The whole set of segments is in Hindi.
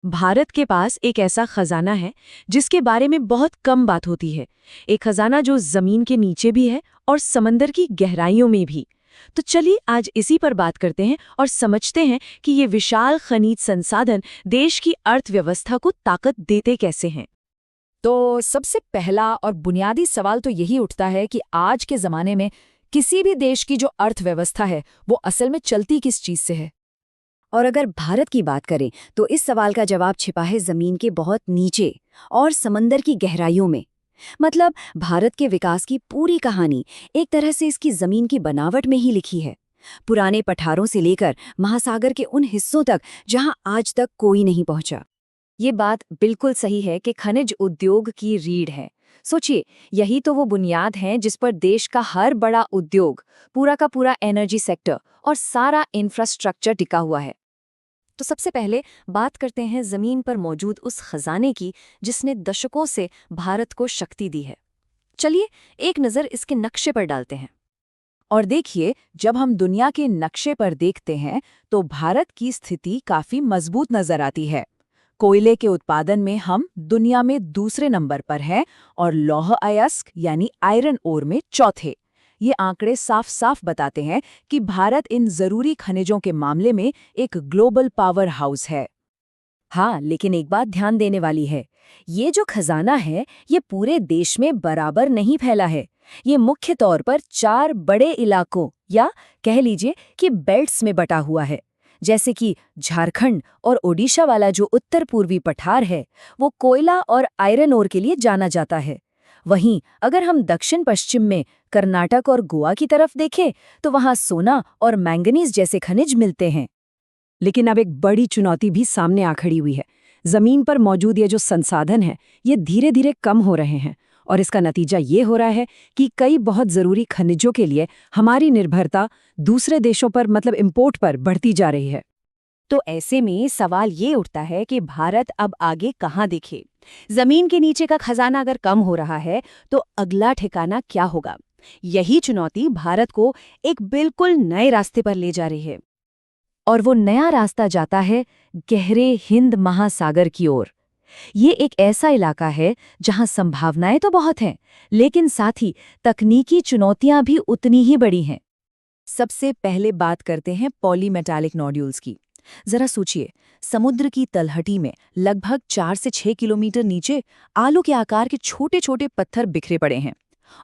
भारत के पास एक ऐसा खजाना है जिसके बारे में बहुत कम बात होती है। एक खजाना जो जमीन के नीचे भी है और समंदर की गहराइयों में भी। तो चलिए आज इसी पर बात करते हैं और समझते हैं कि ये विशाल खनिज संसाधन देश की अर्थव्यवस्था को ताकत देते कैसे हैं। तो सबसे पहला और बुनियादी सवाल तो यही उठता है कि आज के ज़माने में किसी भी देश की जो अर्थव्यवस्था है वो असल में चलती किस चीज़ से है। और अगर भारत की बात करें तो इस सवाल का जवाब छिपा है जमीन के बहुत नीचे और समंदर की गहराइयों में। मतलब भारत के विकास की पूरी कहानी एक तरह से इसकी जमीन की बनावट में ही लिखी है। पुराने पठारों से लेकर महासागर के उन हिस्सों तक जहां आज तक कोई नहीं पहुंचा। ये बात बिल्कुल सही है कि खनिज उद्योग की रीढ़ है। सोचिए, यही तो वो बुनियाद है जिस पर देश का हर बड़ा उद्योग, पूरा का पूरा एनर्जी सेक्टर और सारा इंफ्रास्ट्रक्चर टिका हुआ है। तो सबसे पहले बात करते हैं जमीन पर मौजूद उस खजाने की जिसने दशकों से भारत को शक्ति दी है। चलिए एक नज़र इसके नक्शे पर डालते हैं। और देखिए, जब हम दुनिया के नक्शे पर देखते हैं तो भारत की स्थिति काफी मजबूत नजर आती है। कोयले के उत्पादन में हम दुनिया में दूसरे नंबर पर हैं और लौह अयस्क यानी आयरन ओर में चौथे। ये आंकड़े साफ साफ बताते हैं कि भारत इन जरूरी खनिजों के मामले में एक ग्लोबल पावर हाउस है। हाँ, लेकिन एक बात ध्यान देने वाली है। ये जो खजाना है ये पूरे देश में बराबर नहीं फैला है। ये मुख्य तौर पर 4 बड़े इलाकों या कह लीजिए कि बेल्ट्स में बटा हुआ है। जैसे कि झारखंड और ओडिशा वाला जो उत्तर पूर्वी पठार है वो कोयला और आयरन ओर के लिए जाना जाता है। वहीं अगर हम दक्षिण पश्चिम में कर्नाटक और गोवा की तरफ देखें तो वहां सोना और मैंगनीज जैसे खनिज मिलते हैं। लेकिन अब एक बड़ी चुनौती भी सामने आ खड़ी हुई है। जमीन पर मौजूद ये जो संसाधन है ये धीरे धीरे कम हो रहे हैं और इसका नतीजा ये हो रहा है कि कई बहुत जरूरी खनिजों के लिए हमारी निर्भरता दूसरे देशों पर मतलब इंपोर्ट पर बढ़ती जा रही है। तो ऐसे में सवाल ये उठता है कि भारत अब आगे कहाँ देखे। जमीन के नीचे का खजाना अगर कम हो रहा है तो अगला ठिकाना क्या होगा। यही चुनौती भारत को एक बिल्कुल नए रास्ते पर ले जा रही है। और वो नया रास्ता जाता है गहरे हिंद महासागर की ओर। ये एक ऐसा इलाका है जहां संभावनाएं तो बहुत हैं, लेकिन साथ ही तकनीकी चुनौतियां भी उतनी ही बड़ी हैं। सबसे पहले बात करते हैं पॉलीमेटालिक नोड्यूल्स की। जरा सोचिए, समुद्र की तलहटी में लगभग 4 से 6 किलोमीटर नीचे आलू के आकार के छोटे छोटे पत्थर बिखरे पड़े हैं।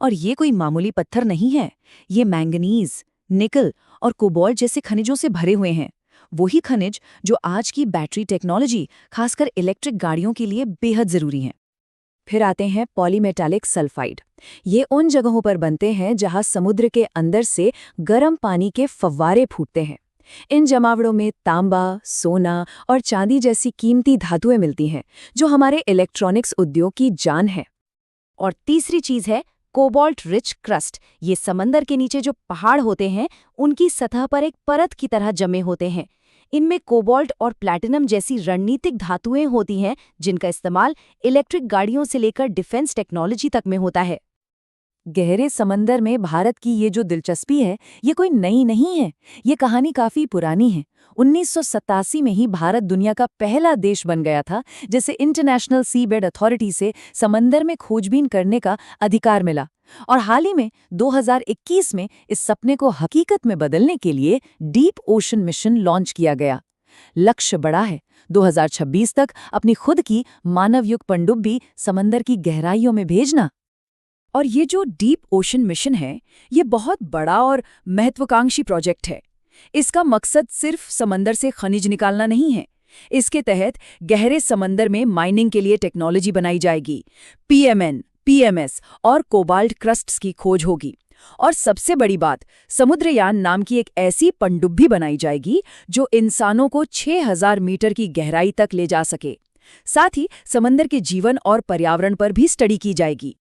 और ये कोई मामूली पत्थर नहीं है। ये मैंगनीज, निकल और कोबाल्ट जैसे खनिजों से भरे हुए हैं। वही खनिज जो आज की बैटरी टेक्नोलॉजी, खासकर इलेक्ट्रिक गाड़ियों के लिए बेहद जरूरी हैं। फिर आते हैं पॉलीमेटालिक सल्फाइड। ये उन जगहों पर बनते हैं जहां समुद्र के अंदर से गर्म पानी के फव्वारे फूटते हैं। इन जमावड़ों में तांबा, सोना और चांदी जैसी कीमती धातुएं मिलती हैं जो हमारे इलेक्ट्रॉनिक्स उद्योग की जान है। और तीसरी चीज है कोबाल्ट रिच क्रस्ट। ये समंदर के नीचे जो पहाड़ होते हैं उनकी सतह पर एक परत की तरह जमे होते हैं। इनमें कोबाल्ट और प्लैटिनम जैसी रणनीतिक धातुएं होती हैं जिनका इस्तेमाल इलेक्ट्रिक गाड़ियों से लेकर डिफेंस टेक्नोलॉजी तक में होता है। गहरे समंदर में भारत की ये जो दिलचस्पी है ये कोई नई नहीं है। ये कहानी काफी पुरानी है। 1987 में ही भारत दुनिया का पहला देश बन गया था जिसे इंटरनेशनल सी बेड अथॉरिटी से समंदर में खोजबीन करने का अधिकार मिला। और हाल ही में 2021 में इस सपने को हकीकत में बदलने के लिए डीप ओशन मिशन लॉन्च किया गया। लक्ष्य बड़ा है, 2026 तक अपनी खुद की मानवयुक्त पनडुब्बी समंदर की गहराइयों में भेजना। और ये जो डीप ओशन मिशन है ये बहुत बड़ा और महत्वाकांक्षी प्रोजेक्ट है। इसका मकसद सिर्फ समंदर से खनिज निकालना नहीं है। इसके तहत गहरे समंदर में माइनिंग के लिए टेक्नोलॉजी बनाई जाएगी। पीएमएन, पीएमएस और कोबाल्ट क्रस्ट्स की खोज होगी। और सबसे बड़ी बात, समुद्रयान नाम की एक ऐसी पनडुब्बी बनाई जाएगी जो इंसानों को 6000 मीटर की गहराई तक ले जा सके। साथ ही समंदर के जीवन और पर्यावरण पर भी स्टडी की जाएगी।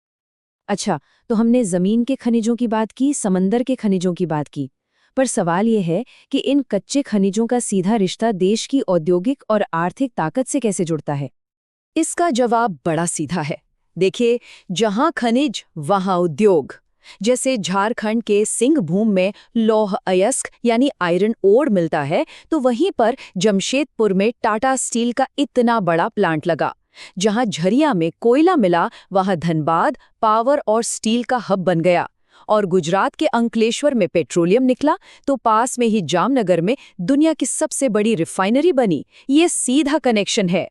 अच्छा, तो हमने जमीन के खनिजों की बात की, समंदर के खनिजों की बात की, पर सवाल ये है कि इन कच्चे खनिजों का सीधा रिश्ता देश की औद्योगिक और आर्थिक ताकत से कैसे जुड़ता है? इसका जवाब बड़ा सीधा है। देखिए, जहां खनिज वहां उद्योग। जैसे झारखंड के सिंहभूम में लौह अयस्क यानी आयरन ओर मिलता है, तो वहीं पर जमशेदपुर में टाटा स्टील का इतना बड़ा प्लांट लगा। जहां झरिया में कोयला मिला, वहां धनबाद पावर और स्टील का हब बन गया। और गुजरात के अंकलेश्वर में पेट्रोलियम निकला, तो पास में ही जामनगर में दुनिया की सबसे बड़ी रिफाइनरी बनी। ये सीधा कनेक्शन है।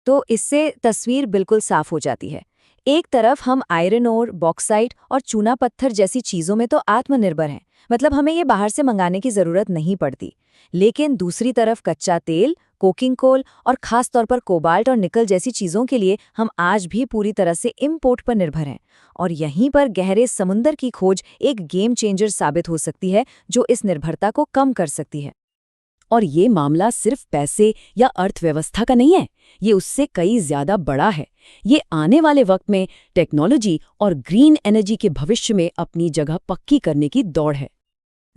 तो इससे तस्वीर बिल्कुल साफ हो जाती है। एक तरफ हम आयरन ओर, बॉक्साइट और चूना पत्थर जैसी चीजों में तो आत्मनिर्भर हैं, मतलब हमें ये बाहर से मंगाने की जरूरत नहीं पड़ती। लेकिन दूसरी तरफ कच्चा तेल, कोकिंग कोल और खास तौर पर कोबाल्ट और निकल जैसी चीजों के लिए हम आज भी पूरी तरह से इंपोर्ट पर निर्भर हैं। और यहीं पर गहरे समुद्र की खोज एक गेम चेंजर साबित हो सकती है, जो इस निर्भरता को कम कर सकती है। और ये मामला सिर्फ पैसे या अर्थव्यवस्था का नहीं है, ये उससे कई ज्यादा बड़ा है। ये आने वाले वक्त में टेक्नोलॉजी और ग्रीन एनर्जी के भविष्य में अपनी जगह पक्की करने की दौड़ है।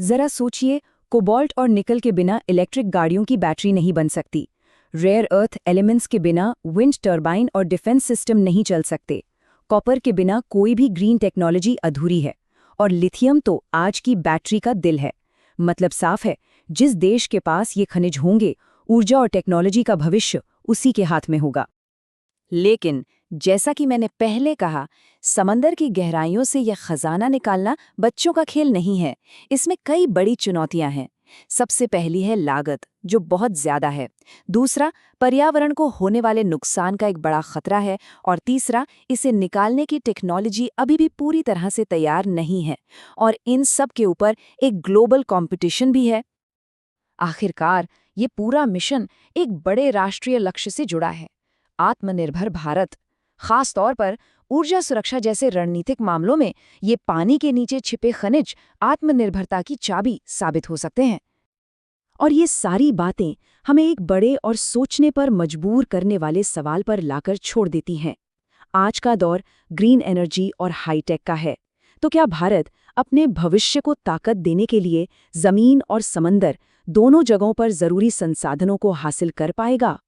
जरा सोचिए, कोबाल्ट और निकल के बिना इलेक्ट्रिक गाड़ियों की बैटरी नहीं बन सकती। रेयर अर्थ एलिमेंट्स के बिना विंड टर्बाइन और डिफेंस सिस्टम नहीं चल सकते। कॉपर के बिना कोई भी ग्रीन टेक्नोलॉजी अधूरी है। और लिथियम तो आज की बैटरी का दिल है। मतलब साफ है, जिस देश के पास ये खनिज होंगे, ऊर्जा और टेक्नोलॉजी का भविष्य उसी के हाथ में होगा। लेकिन जैसा कि मैंने पहले कहा, समंदर की गहराइयों से यह खजाना निकालना बच्चों का खेल नहीं है। इसमें कई बड़ी चुनौतियां हैं। सबसे पहली है लागत, जो बहुत ज्यादा है। दूसरा, पर्यावरण को होने वाले नुकसान का एक बड़ा खतरा है। और तीसरा, इसे निकालने की टेक्नोलॉजी अभी भी पूरी तरह से तैयार नहीं है। और इन सब के ऊपर एक ग्लोबल कंपटीशन भी है। आखिरकार ये पूरा मिशन एक बड़े राष्ट्रीय लक्ष्य से जुड़ा है, आत्मनिर्भर भारत। खास तौर पर ऊर्जा सुरक्षा जैसे रणनीतिक मामलों में ये पानी के नीचे छिपे खनिज आत्मनिर्भरता की चाबी साबित हो सकते हैं। और ये सारी बातें हमें एक बड़े और सोचने पर मजबूर करने वाले सवाल पर लाकर छोड़ देती हैं। आज का दौर ग्रीन एनर्जी और हाईटेक का है, तो क्या भारत अपने भविष्य को ताकत देने के लिए जमीन और समंदर दोनों जगहों पर जरूरी संसाधनों को हासिल कर पाएगा?